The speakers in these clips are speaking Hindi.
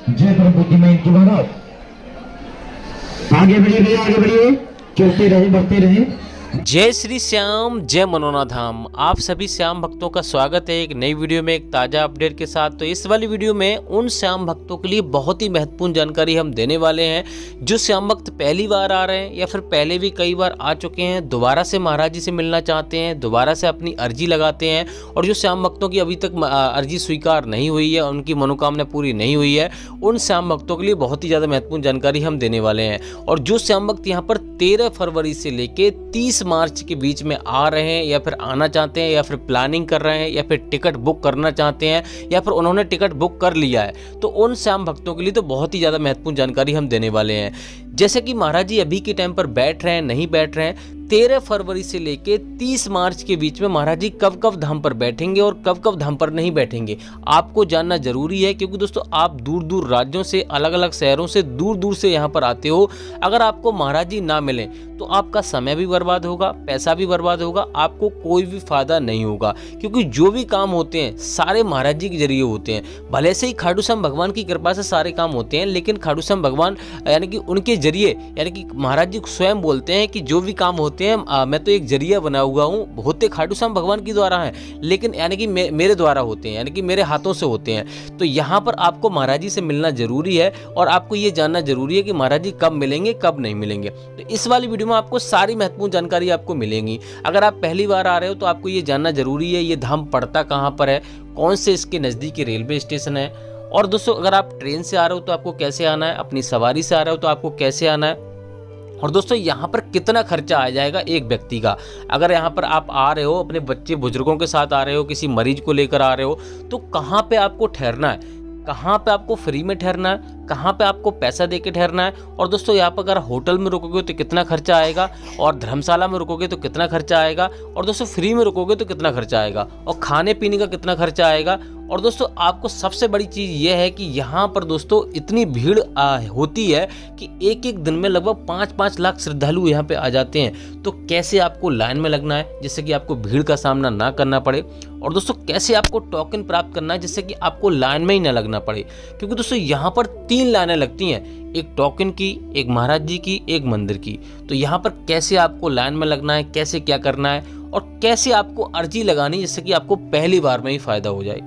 जय परम बुद्धिमान की बात। आगे बढ़िए भैया, आगे बढ़िए, चलते रहे, बढ़ते रहे। जय श्री श्याम, जय मनोना धाम। आप सभी श्याम भक्तों का स्वागत है एक नई वीडियो में, एक ताज़ा अपडेट के साथ। तो इस वाली वीडियो में उन श्याम भक्तों के लिए बहुत ही महत्वपूर्ण जानकारी हम देने वाले हैं जो श्याम भक्त पहली बार आ रहे हैं या फिर पहले भी कई बार आ चुके हैं, दोबारा से महाराज जी से मिलना चाहते हैं, दोबारा से अपनी अर्जी लगाते हैं, और जो श्याम भक्तों की अभी तक अर्जी स्वीकार नहीं हुई है, उनकी मनोकामना पूरी नहीं हुई है, उन श्याम भक्तों के लिए बहुत ही ज़्यादा महत्वपूर्ण जानकारी हम देने वाले हैं। और जो श्याम भक्त यहाँ पर 13 फरवरी से लेके 30 मार्च के बीच में आ रहे हैं या फिर आना चाहते हैं या फिर प्लानिंग कर रहे हैं या फिर टिकट बुक करना चाहते हैं या फिर उन्होंने टिकट बुक कर लिया है, तो उन श्याम भक्तों के लिए तो बहुत ही ज़्यादा महत्वपूर्ण जानकारी हम देने वाले हैं। जैसे कि महाराज जी अभी के टाइम पर बैठ रहे हैं, नहीं बैठ रहे हैं, 13 फरवरी से लेके 30 मार्च के बीच में महाराज जी कब कब धाम पर बैठेंगे और कब कब धाम पर नहीं बैठेंगे, आपको जानना जरूरी है। क्योंकि दोस्तों आप दूर दूर राज्यों से, अलग अलग शहरों से, दूर दूर से यहाँ पर आते हो। अगर आपको महाराज जी ना मिले तो आपका समय भी बर्बाद होगा, पैसा भी बर्बाद होगा, आपको कोई भी फायदा नहीं होगा। क्योंकि जो भी काम होते हैं सारे महाराज जी के जरिए होते हैं। भले से ही खाटू श्याम भगवान की कृपा से सारे काम होते हैं, लेकिन खाटू श्याम भगवान यानी कि उनके जरिए, यानी कि महाराज जी स्वयं बोलते हैं कि जो भी काम होते हैं मैं तो एक जरिया बना हुआ हूँ, होते खाटू श्याम भगवान की द्वारा हैं, लेकिन यानी कि मेरे द्वारा होते हैं, यानी कि मेरे हाथों से होते हैं। तो यहाँ पर आपको महाराज जी से मिलना जरूरी है और आपको ये जानना जरूरी है कि महाराज जी कब मिलेंगे, कब नहीं मिलेंगे। तो इस वाली वीडियो में आपको सारी महत्वपूर्ण जानकारी आपको मिलेंगी। अगर आप पहली बार आ रहे हो तो आपको ये जानना जरूरी है ये धाम पड़ता कहाँ पर है, कौन से इसके नज़दीकी रेलवे स्टेशन है, और दोस्तों अगर आप ट्रेन से आ रहे हो तो आपको कैसे आना है, अपनी सवारी से आ रहे हो तो आपको कैसे आना है, और दोस्तों यहाँ पर कितना खर्चा आ जाएगा एक व्यक्ति का। अगर यहाँ पर आप आ रहे हो, अपने बच्चे बुजुर्गों के साथ आ रहे हो, किसी मरीज को लेकर आ रहे हो, तो कहाँ पे आपको ठहरना है, कहाँ पे आपको फ्री में ठहरना है, कहाँ पे आपको पैसा दे के ठहरना है, और दोस्तों यहाँ पर अगर होटल में रुकोगे तो कितना खर्चा आएगा, और धर्मशाला में रुकोगे तो कितना खर्चा आएगा, और दोस्तों फ्री में रुकोगे तो कितना खर्चा आएगा, और खाने पीने का कितना खर्चा आएगा। और दोस्तों आपको सबसे बड़ी चीज़ ये है कि यहाँ पर दोस्तों इतनी भीड़ होती है कि एक एक दिन में लगभग 5-5 लाख श्रद्धालु यहाँ पे आ जाते हैं। तो कैसे आपको लाइन में लगना है जिससे कि आपको भीड़ का सामना ना करना पड़े, और दोस्तों कैसे आपको टोकन प्राप्त करना है जिससे कि आपको लाइन में ही ना लगना पड़े। क्योंकि दोस्तों यहाँ पर 3 लाइनें लगती हैं, एक टोकन की, एक महाराज जी की, एक मंदिर की। तो यहाँ पर कैसे आपको लाइन में लगना है, कैसे क्या करना है, और कैसे आपको अर्जी लगानी जिससे कि आपको पहली बार में ही फायदा हो जाए।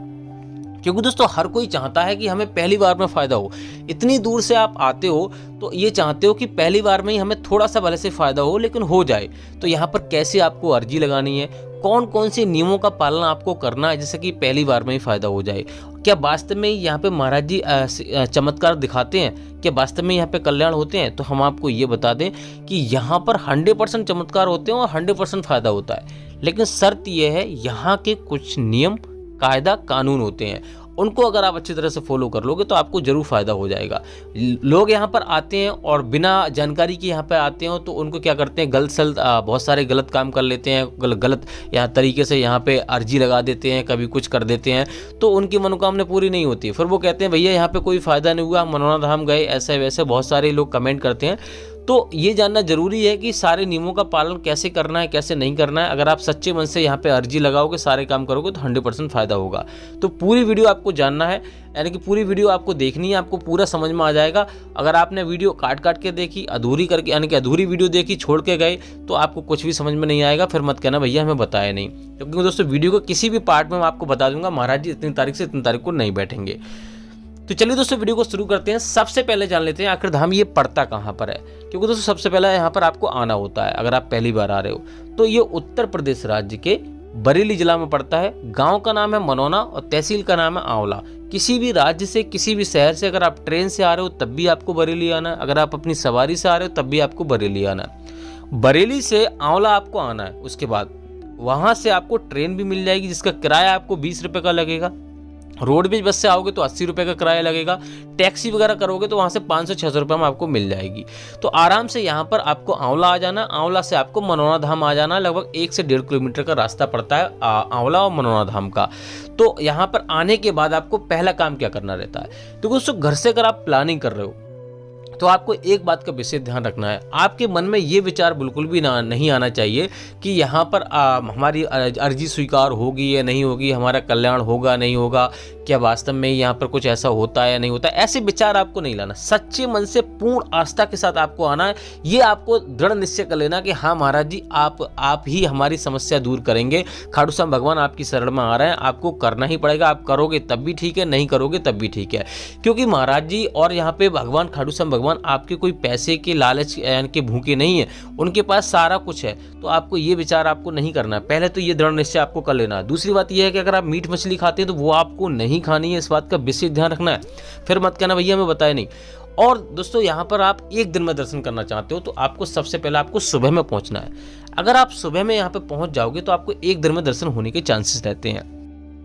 क्योंकि दोस्तों हर कोई चाहता है कि हमें पहली बार में फ़ायदा हो। इतनी दूर से आप आते हो तो ये चाहते हो कि पहली बार में ही हमें थोड़ा सा भले से फ़ायदा हो, लेकिन हो जाए। तो यहाँ पर कैसे आपको अर्जी लगानी है, कौन कौन से नियमों का पालन आपको करना है जिससे कि पहली बार में ही फ़ायदा हो जाए, क्या वास्तव में यहाँ पे महाराज जी चमत्कार दिखाते हैं, क्या वास्तव में यहाँ पे कल्याण होते हैं। तो हम आपको ये बता दें कि यहाँ पर 100% चमत्कार होते हैं और 100% फ़ायदा होता है। लेकिन शर्त यह है यहाँ के कुछ नियम, कायदा, कानून होते हैं, उनको अगर आप अच्छी तरह से फॉलो कर लोगे तो आपको जरूर फ़ायदा हो जाएगा। लोग यहाँ पर आते हैं और बिना जानकारी के यहाँ पर आते हैं तो उनको क्या करते हैं, बहुत सारे गलत काम कर लेते हैं, गलत यहाँ तरीके से यहाँ पे अर्जी लगा देते हैं, कभी कुछ कर देते हैं, तो उनकी मनोकामना पूरी नहीं होती। फिर वो कहते हैं भैया यहाँ पे कोई फ़ायदा नहीं हुआ, मनोना धाम गए, ऐसे वैसे बहुत सारे लोग कमेंट करते हैं। तो ये जानना जरूरी है कि सारे नियमों का पालन कैसे करना है, कैसे नहीं करना है। अगर आप सच्चे मन से यहाँ पे अर्जी लगाओगे, सारे काम करोगे तो 100% फ़ायदा होगा। तो पूरी वीडियो आपको जानना है, यानी कि पूरी वीडियो आपको देखनी है, आपको पूरा समझ में आ जाएगा। अगर आपने वीडियो काट काट के देखी, अधूरी करके, यानी कि अधूरी वीडियो देखी, छोड़ के गए, तो आपको कुछ भी समझ में नहीं आएगा। फिर मत कहना भैया हमें बताया नहीं, क्योंकि दोस्तों वीडियो को किसी भी पार्ट में मैं आपको बता दूंगा महाराज जी इतनी तारीख से इतनी तारीख को नहीं बैठेंगे। तो चलिए दोस्तों वीडियो को शुरू करते हैं। सबसे पहले जान लेते हैं आखिर धाम ये पड़ता कहाँ पर है। क्योंकि दोस्तों सबसे पहले यहाँ पर आपको आना होता है। अगर आप पहली बार आ रहे हो तो ये उत्तर प्रदेश राज्य के बरेली जिला में पड़ता है। गांव का नाम है मनोना और तहसील का नाम है आंवला। किसी भी राज्य से, किसी भी शहर से अगर आप ट्रेन से आ रहे हो तब भी आपको बरेली आना है, अगर आप अपनी सवारी से आ रहे हो तब भी आपको बरेली आना है। बरेली से आंवला आपको आना है, उसके बाद वहाँ से आपको ट्रेन भी मिल जाएगी जिसका किराया आपको 20 रुपये का लगेगा। रोडवेज बस से आओगे तो 80 रुपये का किराया लगेगा। टैक्सी वगैरह करोगे तो वहाँ से 500-600 रुपये में आपको मिल जाएगी। तो आराम से यहाँ पर आपको आंवला आ जाना, आंवला से आपको मनोना धाम आ जाना। लगभग 1 से 1.5 किलोमीटर का रास्ता पड़ता है आंवला और मनोना धाम का। तो यहाँ पर आने के बाद आपको पहला काम क्या करना रहता है, तो दोस्तों घर से अगर आप प्लानिंग कर रहे हो तो आपको एक बात का विशेष ध्यान रखना है, आपके मन में ये विचार बिल्कुल भी नहीं आना चाहिए कि यहाँ पर हमारी अर्जी स्वीकार होगी या नहीं होगी, हमारा कल्याण होगा नहीं होगा, क्या वास्तव में यहाँ पर कुछ ऐसा होता है या नहीं होता। ऐसे विचार आपको नहीं लाना, सच्चे मन से पूर्ण आस्था के साथ आपको आना है। ये आपको दृढ़ निश्चय कर लेना कि हाँ महाराज जी आप ही हमारी समस्या दूर करेंगे, खाटू श्याम भगवान आपकी शरण में आ रहे हैं, आपको करना ही पड़ेगा। आप करोगे तब भी ठीक है, नहीं करोगे तब भी ठीक है, क्योंकि महाराज जी और यहाँ पे भगवान खाटू श्याम भगवान आपके कोई पैसे के लालच के भूखे नहीं है, उनके पास सारा कुछ है। तो आपको ये विचार आपको नहीं करना है, पहले तो ये दृढ़ निश्चय आपको कर लेना है। दूसरी बात यह है कि अगर आप मीट मछली खाते हैं तो वो आपको नहीं खानी है, इस बात का विशेष ध्यान रखना है। फिर मत कहना भैया मैं बताया नहीं। और दोस्तों यहाँ पर आप एक दिन में दर्शन करना चाहते हो तो आपको सबसे पहले आपको सुबह में पहुंचना है। अगर आप सुबह में यहाँ पे पहुंच जाओगे तो आपको एक दिन में दर्शन होने के चांसेस रहते हैं।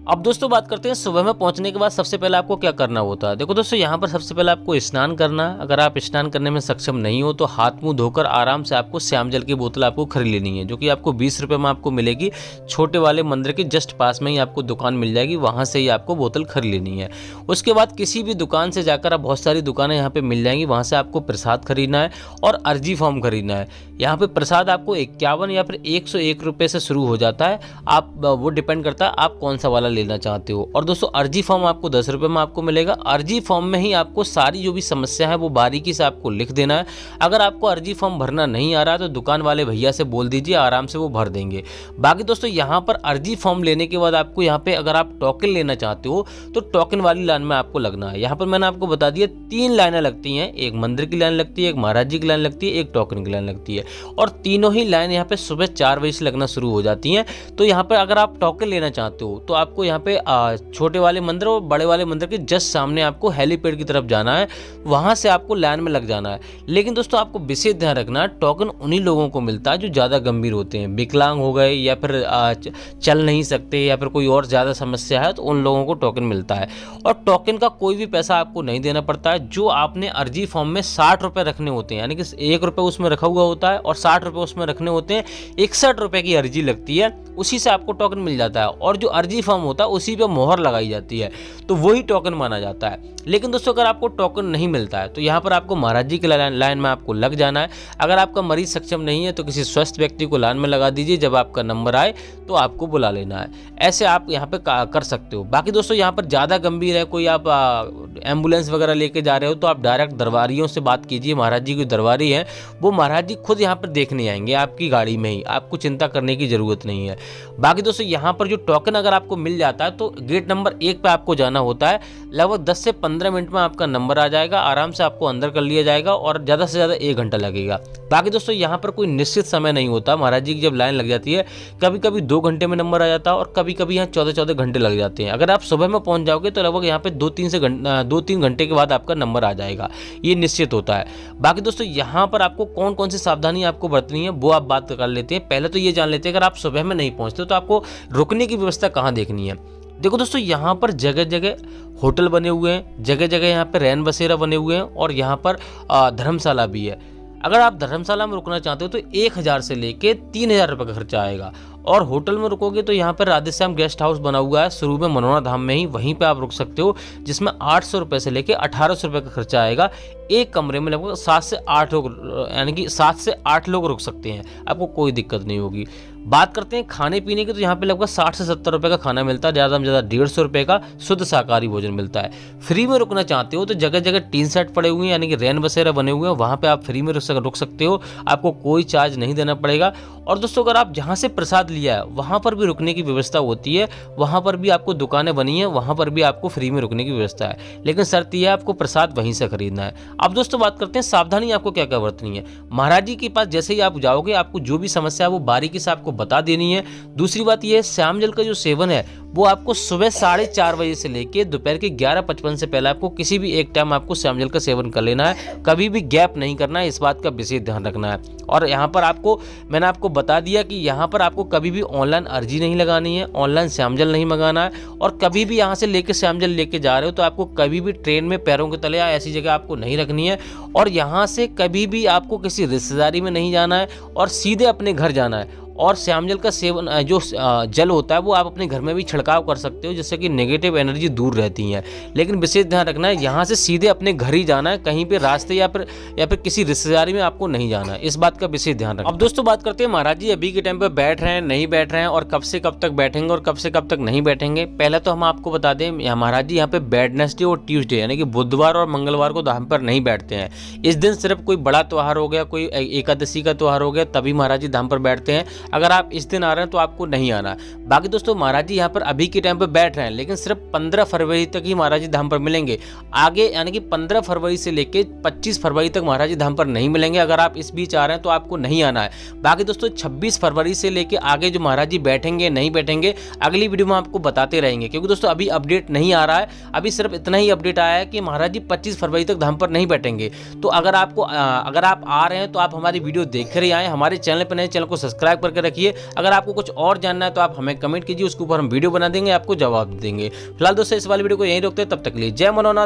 अब दोस्तों बात करते हैं सुबह में पहुंचने के बाद सबसे पहले आपको क्या करना होता है। देखो दोस्तों यहाँ पर सबसे पहले आपको स्नान करना है। अगर आप स्नान करने में सक्षम नहीं हो तो हाथ मुंह धोकर आराम से आपको श्याम जल की बोतल आपको खरीद लेनी है, जो कि आपको 20 रुपये में आपको मिलेगी। छोटे वाले मंदिर के जस्ट पास में ही आपको दुकान मिल जाएगी, वहाँ से ही आपको बोतल खरीद लेनी है। उसके बाद किसी भी दुकान से जाकर, आप बहुत सारी दुकानें यहाँ पर मिल जाएंगी, वहाँ से आपको प्रसाद खरीदना है और अर्जी फॉर्म खरीदना है। यहाँ पे प्रसाद आपको 51 या फिर 101 रुपये से शुरू हो जाता है, आप वो डिपेंड करता है आप कौन सा वाला लेना चाहते हो। और दोस्तों अर्जी फॉर्म आपको 10 रुपये में आपको मिलेगा। अर्जी फॉर्म में ही आपको सारी जो भी समस्या है वो बारीकी से आपको लिख देना है। अगर आपको अर्जी फॉर्म भरना नहीं आ रहा तो दुकान वाले भैया से बोल दीजिए, आराम से वो भर देंगे। बाकी दोस्तों यहाँ पर अर्जी फॉर्म लेने के बाद आपको यहाँ पे अगर आप टोकन लेना चाहते हो तो टोकन वाली लाइन में आपको लगना है। यहाँ पर मैंने आपको बता दिया 3 लाइनें लगती हैं, एक मंदिर की लाइन लगती है, एक महाराज जी की लाइन लगती है, एक टोकन की लाइन लगती है। और तीनों ही लाइन यहाँ पे सुबह 4 बजे से लगना शुरू हो जाती हैं। तो यहाँ पर अगर आप टोकन लेना चाहते हो तो आपको यहाँ पे छोटे वाले मंदिर और बड़े वाले मंदिर के जस्ट सामने आपको हेलीपैड की तरफ जाना है, वहाँ से आपको लाइन में लग जाना है। लेकिन दोस्तों आपको विशेष ध्यान रखना है, टोकन उन्हीं लोगों को मिलता है जो ज़्यादा गंभीर होते हैं, विकलांग हो गए या फिर चल नहीं सकते या फिर कोई और ज़्यादा समस्या है, तो उन लोगों को टोकन मिलता है। और टोकन का कोई भी पैसा आपको नहीं देना पड़ता है। जो आपने अर्जी फॉर्म में 60 रुपये रखने होते हैं, यानी कि 1 रुपये उसमें रखा हुआ होता है और 60 रुपये उसमें रखने होते हैं, 61 रुपये की अर्जी लगती है, उसी से आपको टोकन मिल जाता है। और जो अर्जी फॉर्म होता है उसी पे मोहर लगाई जाती है, तो वही टोकन माना जाता है। लेकिन दोस्तों अगर आपको टोकन नहीं मिलता है तो यहाँ पर आपको महाराज जी की लाइन में आपको लग जाना है। अगर आपका मरीज सक्षम नहीं है तो किसी स्वस्थ व्यक्ति को लाइन में लगा दीजिए, जब आपका नंबर आए तो आपको बुला लेना है। ऐसे आप यहाँ पे कर सकते हो। बाकी दोस्तों यहाँ पर ज़्यादा गंभीर है, कोई आप एम्बुलेंस वगैरह लेके जा रहे हो तो आप डायरेक्ट दरबारियों से बात कीजिए। महाराज जी की दरबारी है, वो महाराज जी खुद यहाँ पर देखने आएंगे आपकी गाड़ी में ही, आपको चिंता करने की ज़रूरत नहीं है। बाकी दोस्तों यहाँ पर जो टोकन अगर आपको मिल जाता है तो गेट नंबर 1 पे आपको जाना होता है। लगभग 10 से 15 मिनट में आपका नंबर आ जाएगा, आराम से आपको अंदर कर लिया जाएगा और ज़्यादा से ज़्यादा 1 घंटा लगेगा। बाकी दोस्तों यहाँ पर कोई निश्चित समय नहीं होता। महाराज जी की जब लाइन लग जाती है, कभी कभी 2 घंटे में नंबर आ जाता है और कभी कभी यहाँ 14-14 घंटे लग जाते हैं। अगर आप सुबह में पहुँच जाओगे तो लगभग यहाँ पे 2-3 घंटे के बाद आपका नंबर आ जाएगा, ये निश्चित होता है। बाकी दोस्तों यहाँ पर आपको कौन कौन सी सावधानी आपको बरतनी है वो आप बात कर लेते हैं। पहले तो ये जान लेते हैं अगर आप सुबह में नहीं पहुँचते तो आपको रुकने की व्यवस्था कहाँ देखनी है। देखो दोस्तों यहाँ पर जगह जगह होटल बने हुए हैं, जगह जगह यहाँ पर रैन बसेरा बने हुए हैं और यहाँ पर धर्मशाला भी है। अगर आप धर्मशाला में रुकना चाहते हो तो 1000 से लेके 3000 रुपये का खर्चा आएगा। और होटल में रुकोगे तो यहाँ पर राधेश्याम गेस्ट हाउस बना हुआ है शुरू में मनोना धाम में ही, वहीं पे आप रुक सकते हो, जिसमें 800 रुपये से लेके 1800 रुपये का खर्चा आएगा। एक कमरे में लगभग 7 से 8 लोग, यानी कि 7 से 8 लोग रुक सकते हैं, आपको कोई दिक्कत नहीं होगी। बात करते हैं खाने पीने की, तो यहाँ पे लगभग 60 से 70 रुपये का खाना मिलता है, ज़्यादा में ज़्यादा 150 रुपये का शुद्ध शाकाहारी भोजन मिलता है। फ्री में रुकना चाहते हो तो जगह जगह टीन सेट पड़े हुए हैं, यानी कि रैन बसेरा बने हुए हैं, वहाँ पे आप फ्री में रुक सकते हो, आपको कोई चार्ज नहीं देना पड़ेगा। और दोस्तों अगर आप जहाँ से प्रसाद लिया है वहाँ पर भी रुकने की व्यवस्था होती है, वहाँ पर भी आपको दुकानें बनी हैं, वहाँ पर भी आपको फ्री में रुकने की व्यवस्था है, लेकिन शर्त यह है आपको प्रसाद वहीं से खरीदना है। अब दोस्तों बात करते हैं सावधानी आपको क्या क्या बरतनी है। महाराज जी के पास जैसे ही आप जाओगे आपको जो भी समस्या है वो बारीकी से आपको बता देनी है। दूसरी बात यह है श्याम जल का जो सेवन है वो आपको सुबह 4:30 बजे से लेके दोपहर के 11:55 से पहले आपको किसी भी एक टाइम आपको श्याम जल का सेवन कर लेना है, कभी भी गैप नहीं करना है, इस बात का विशेष ध्यान रखना है। और यहाँ पर आपको मैंने आपको बता दिया कि यहाँ पर आपको कभी भी ऑनलाइन अर्जी नहीं लगानी है, ऑनलाइन श्याम जल नहीं मंगाना है, और कभी भी यहाँ से लेके श्याम जल लेके जा रहे हो तो आपको कभी भी ट्रेन में पैरों के तले या ऐसी जगह आपको नहीं रखनी है, और यहाँ से कभी भी आपको किसी रिश्तेदारी में नहीं जाना है और सीधे अपने घर जाना है। और श्याम जल का सेवन जो जल होता है वो आप अपने घर में भी छिड़काव कर सकते हो, जिससे कि नेगेटिव एनर्जी दूर रहती है। लेकिन विशेष ध्यान रखना है, यहाँ से सीधे अपने घर ही जाना है, कहीं पे रास्ते या फिर किसी रिश्तेदारी में आपको नहीं जाना है। इस बात का विशेष ध्यान रखना। अब दोस्तों बात करते हैं महाराज जी अभी के टाइम पे बैठ रहे हैं नहीं बैठ रहे हैं, और कब से कब तक बैठेंगे और कब से कब तक नहीं बैठेंगे। पहले तो हम आपको बता दें महाराज जी यहाँ पे वेडनेसडे और ट्यूसडे यानी कि बुधवार और मंगलवार को धाम पर नहीं बैठते हैं। इस दिन सिर्फ कोई बड़ा त्योहार हो गया, कोई एकादशी का त्योहार हो गया, तभी महाराज जी धाम पर बैठते हैं। अगर आप इस दिन आ रहे हैं तो आपको नहीं आना। बाकी दोस्तों महाराज जी यहाँ पर अभी के टाइम पर बैठ रहे हैं, लेकिन सिर्फ 15 फरवरी तक ही महाराज जी धाम पर मिलेंगे। आगे यानी कि 15 फरवरी से लेके 25 फरवरी तक महाराज जी धाम पर नहीं मिलेंगे। अगर आप इस बीच आ रहे हैं तो आपको नहीं आना है। बाकी दोस्तों 26 फरवरी से लेके आगे जो महाराज जी बैठेंगे नहीं बैठेंगे अगली वीडियो में आपको बताते रहेंगे, क्योंकि दोस्तों अभी अपडेट नहीं आ रहा है। अभी सिर्फ इतना ही अपडेट आया है कि महाराज जी 25 फरवरी तक धाम पर नहीं बैठेंगे। तो अगर आप आ रहे हैं तो आप हमारी वीडियो देख कर ही आए। हमारे चैनल पर नए, चैनल को सब्सक्राइब करके रखिए। अगर आपको कुछ और जानना है तो आप हमें कमेंट कीजिए, उसके ऊपर हम वीडियो बना देंगे, आपको जवाब देंगे। फिलहाल दोस्तों इस वाली वीडियो को यहीं रोकते हैं, तब तक के लिए जय मनोनाथ।